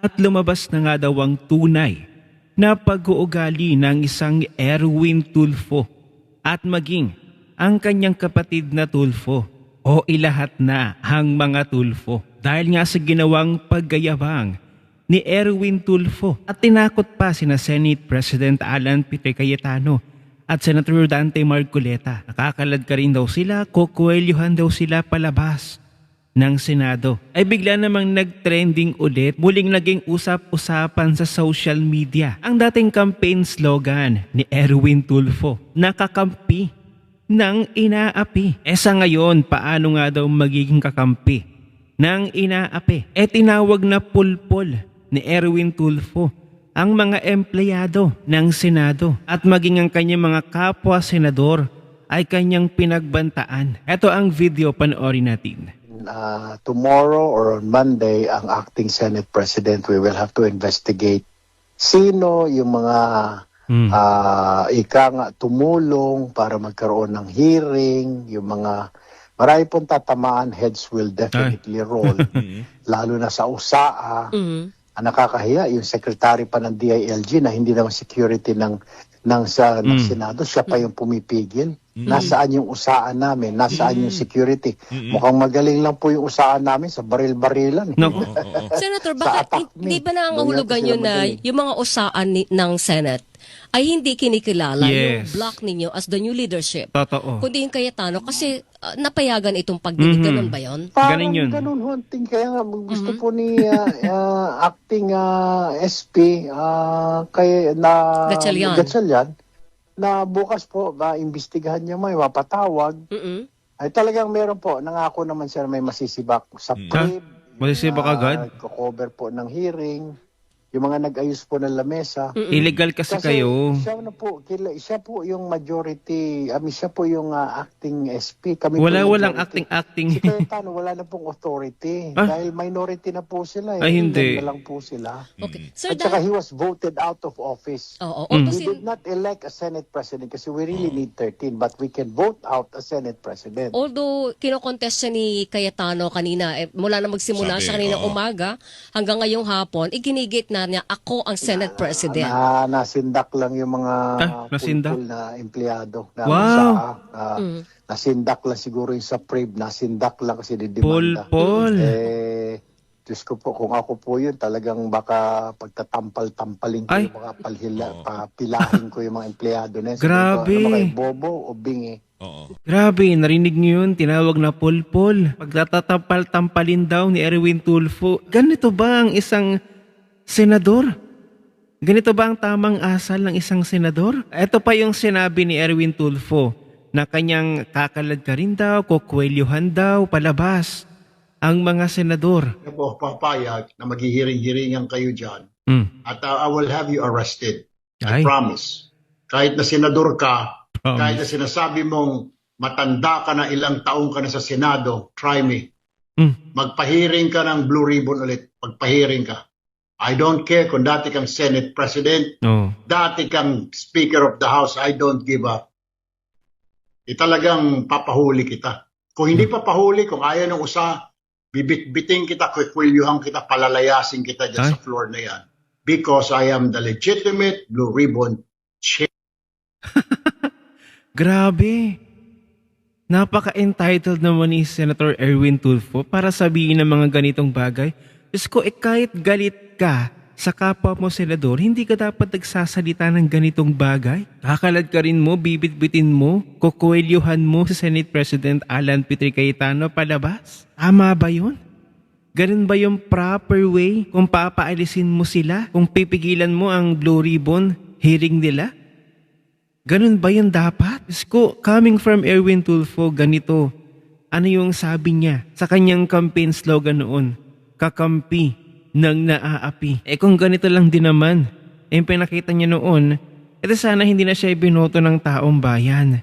At lumabas na nga daw ang tunay na pag-uugali ng isang Erwin Tulfo at maging ang kanyang kapatid na Tulfo o ilahat na ang mga Tulfo dahil nga sa ginawang paggayabang ni Erwin Tulfo at tinakot pa sina Senate President Alan Peter Cayetano at Senator Dante Marcoleta. Nakakalad ka rin daw sila, kukuwelyuhan daw sila palabas ng Senado. Ay bigla namang nag-trending ulit, muling naging usap-usapan sa social media ang dating campaign slogan ni Erwin Tulfo, nakakampi ng inaapi. Sa ngayon, paano nga daw magiging kakampi ng inaapi? Tinawag na pulpol ni Erwin Tulfo ang mga empleyado ng Senado at maging ang kanyang mga kapwa senador ay kanyang pinagbantaan. Ito ang video, panoorin natin. Tomorrow or on Monday, ang acting Senate President, we will have to investigate sino yung mga ika nga tumulong para magkaroon ng hearing, yung mga marami pong tatamaan, heads will definitely roll, lalo na sa USAA. Ang nakakahiya, yung secretary pa ng DILG na hindi naman security ng Senado, siya pa yung pumipigil. Nasaan yung usaan namin? Nasaan yung security? Mukhang magaling lang po yung usaan namin sa baril-barilan. Senator, bakit hindi ba nangangahulugan yun na yung mga usaan ng Senate ay hindi kinikilala yung block ninyo as the new leadership? Totoo. Kundi yung Cayetano kasi napayagan itong pagdinig. Ganun ba yun? Ganon yun. Ganun hunting. Kaya nga gusto po ni acting SP Gatchalian na bukas po imbestigahan niya may mapatawag. Ay talagang meron po, nangako naman siya may masisibak sa PRIB. Masisibak agad? Cover po ng hearing. Yung mga nag-ayos po ng lamesa. Illegal kasi kayo. Siya po yung majority, siya po yung acting SP. Kami Walang acting. Si Cayetano, wala na pong authority. Dahil minority na po sila. Ay, hindi. Na lang po sila. Okay. Sir, At saka he was voted out of office. We did not elect a Senate President kasi we really need 13. But we can vote out a Senate President. Although kinokontest siya ni Cayetano kanina, mula na magsimula siya kaninang umaga hanggang ngayong hapon, iginigit na niya ako ang Senate President. Nasindak lang yung mga pulpul na empleyado. Nasindak lang siguro yung sa PRIB. Nasindak lang kasi didemanda. Pulpul. Diyos ko po, kung ako po yun, talagang baka pagtatampal-tampalin ko yung mga pilahin ko yung mga empleyado na yun. Grabe. Ano ba bobo o bingi? Grabe, narinig niyo yun, tinawag na pulpul. Pagtatatampal-tampalin daw ni Erwin Tulfo. Ganito ba ang isang senador? Ganito ba ang tamang asal ng isang senador? Ito pa yung sinabi ni Erwin Tulfo na kanyang kakalad ka rin daw, kukwelyuhan daw, palabas ang mga senador. Ako po papayag na maghihiring-hiringan kayo dyan at I will have you arrested. I promise. Kahit na senador ka, kahit na sinasabi mong matanda ka na, ilang taong ka na sa Senado, try me. Magpahiring ka ng Blue Ribbon ulit. Magpahiring ka. I don't care kung dati kang Senate President, dati kang Speaker of the House, I don't give up. Talagang papahuli kita. Kung hindi papahuli, kung ayaw ng bibit-biting kita, kukwilyuhan kita, palalayasin kita dyan sa floor na yan. Because I am the legitimate Blue Ribbon chair. Grabe. Napaka-entitled naman ni Senator Erwin Tulfo para sabihin ng mga ganitong bagay. Diyos ko, kahit galit ka sa kapwa mo senador, hindi ka dapat nagsasalita ng ganitong bagay. Kakalad ka rin mo, bibit-bitin mo, kukwelyuhan mo si Senate President Alan Peter Cayetano palabas. Tama ba yun? Ganun ba yung proper way kung papaalisin mo sila? Kung pipigilan mo ang Blue Ribbon hearing nila? Ganun ba yun dapat? Diyos ko, coming from Erwin Tulfo, ganito. Ano yung sabi niya sa kanyang campaign slogan noon? Kakampi ng naaapi. Kung ganito lang din naman, yung pinakita niya noon, sana hindi na siya ibinoto ng taong bayan.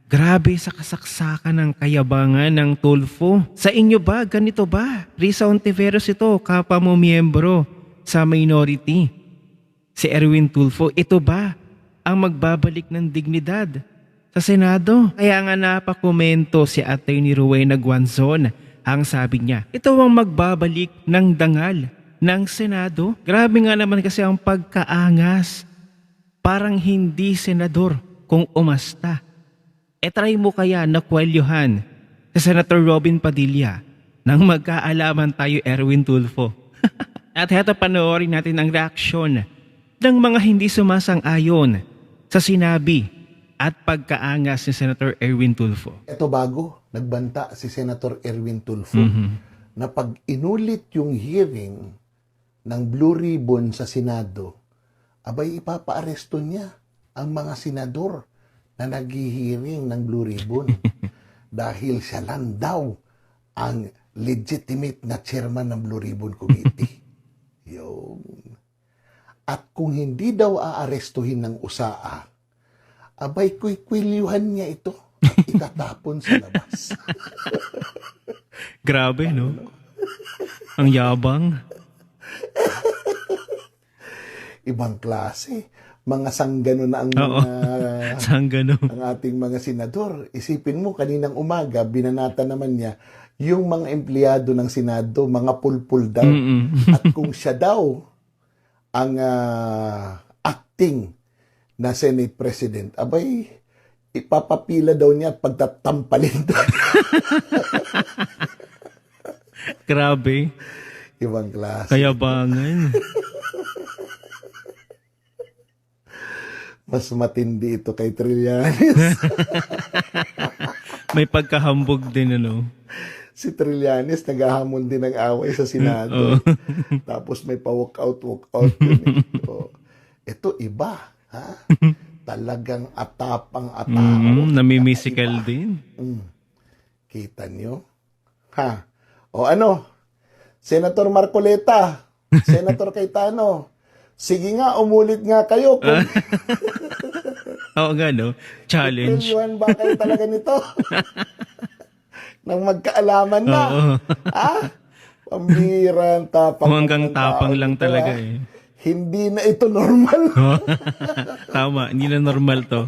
Grabe sa kasaksakan ng kayabangan ng Tulfo. Sa inyo ba? Ganito ba? Risa Ontiveros ito, kapwa mo miyembro sa minority. Si Erwin Tulfo, ito ba ang magbabalik ng dignidad sa Senado? Kaya nga napakomento si Atty. Rowena Guanzon. Ang sabi niya, ito ang magbabalik ng dangal ng Senado. Grabe nga naman kasi ang pagkaangas. Parang hindi senador kung umasta. Try mo kaya na kwelyuhan si Senator Robin Padilla nang magkaalaman tayo Erwin Tulfo. At heto panoorin natin ang reaksyon ng mga hindi sumasang-ayon sa sinabi at pagkaangas ni Senator Erwin Tulfo. Ito bago, nagbanta si Senator Erwin Tulfo na pag inulit yung hearing ng Blue Ribbon sa Senado, abay ipapaaresto niya ang mga senador na naghihiring ng Blue Ribbon dahil siya lang daw ang legitimate na chairman ng Blue Ribbon Committee. Yun. At kung hindi daw aarestuhin ng USAA, abay kwikwiliuhan niya ito at itatapon sa labas. Grabe, no? Ang yabang. Ibang klase. Mga sanggano na ang mga sanggano. Ang ating mga senador. Isipin mo, kaninang umaga, binanata naman niya yung mga empleyado ng Senado, mga pulpul daw. At kung siya daw ang acting na Senate President, abay, ipapapila daw niya at pagtatampalin daw. Grabe. Ibang klase. Kayabangan. Mas matindi ito kay Trillanes. May pagkahambog din, ano? Si Trillanes naghahamon din ng away sa Senado. Tapos may pa-walkout yun. Ito iba. Ha? Talagang atapang-atao. Namimisikal din. Kita nyo? Ha? O ano? Senator Marcoleta, Senator Cayetano, sige nga, umulit nga kayo. Oo nga, no? Challenge. Pilyuhan ba kayo talaga nito? Nang magkaalaman na. Ha? Pambihirang tapang. Hanggang tapang lang talaga eh. Hindi na ito normal. Tama, hindi na normal to.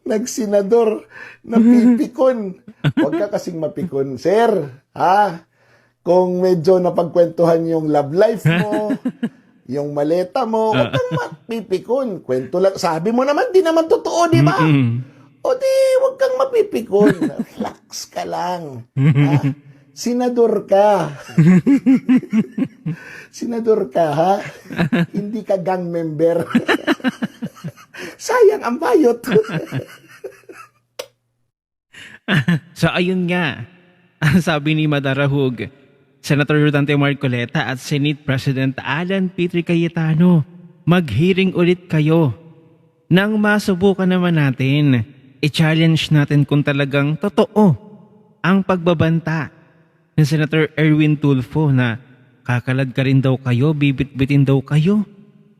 Nagsenador, napipikon. Huwag ka kasing mapikon. Sir, ha? Kung medyo napagkwentuhan yung love life mo, yung maleta mo, huwag kang mapipikon. Kwento lang. Sabi mo naman, di naman totoo, di ba? O di, huwag kang mapipikon. Relax ka lang. Ha? Senador ka. Senador ka, ha? Hindi ka gang member. Sayang ang bayot. So ayun nga, sabi ni Madarahug, Senator Rodante Marcoleta at Senate President Alan Petrie Cayetano, mag-hearing ulit kayo. Nang masubukan naman natin, i-challenge natin kung talagang totoo ang pagbabanta ni Senator Erwin Tulfo na kakalad ka rin daw kayo, bibit-bitin daw kayo,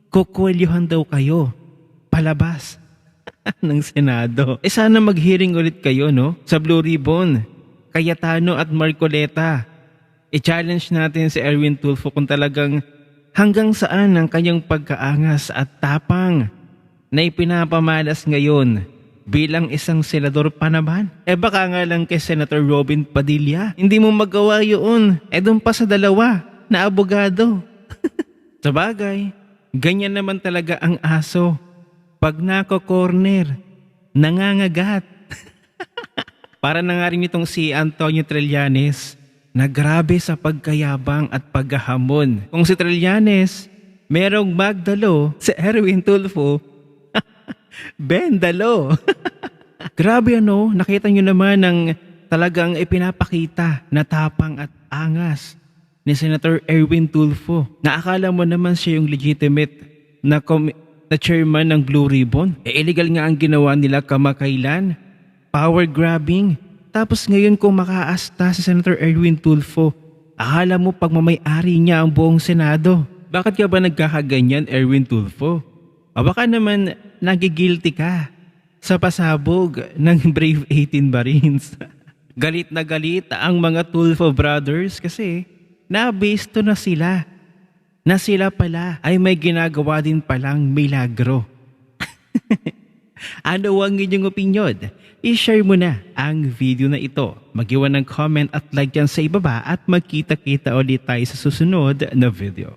kukwelyuhan daw kayo, palabas ng Senado. Sana mag-hearing ulit kayo, no? Sa Blue Ribbon, Cayetano at Marcoleta. I-challenge natin si Erwin Tulfo kung talagang hanggang saan ang kanyang pagkaangas at tapang na ipinapamalas ngayon bilang isang senador pa naman. Baka nga lang kay Senator Robin Padilla, hindi mo magawa yun. Doon pa sa dalawa na abogado. Sabagay, ganyan naman talaga ang aso. Pag nako-corner, nangangagat. Para na nga rin itong si Antonio Trillanes na grabe sa pagkayabang at paghahamon. Kung si Trillanes, merong magdalo, si Erwin Tulfo, bendalo. Grabe ano, nakita nyo naman ng talagang ipinapakita na tapang at angas ni Senator Erwin Tulfo. Naakala mo naman siya yung legitimate na chairman ng Blue Ribbon. Illegal nga ang ginawa nila kamakailan. Power grabbing. Tapos ngayon kung makaasta si Senator Erwin Tulfo, akala mo pagmamay-ari niya ang buong Senado. Bakit ka ba nagkakaganyan, Erwin Tulfo? O baka naman nagigilty ka sa pasabog ng Brave 18 Marines. Galit na galit ang mga Tulfo brothers kasi nabisto na sila. Na sila pala ay may ginagawa din palang milagro. Ano ang inyong opinyon? I-share mo na ang video na ito. Mag-iwan ng comment at like dyan sa ibaba at magkita-kita ulit tayo sa susunod na video.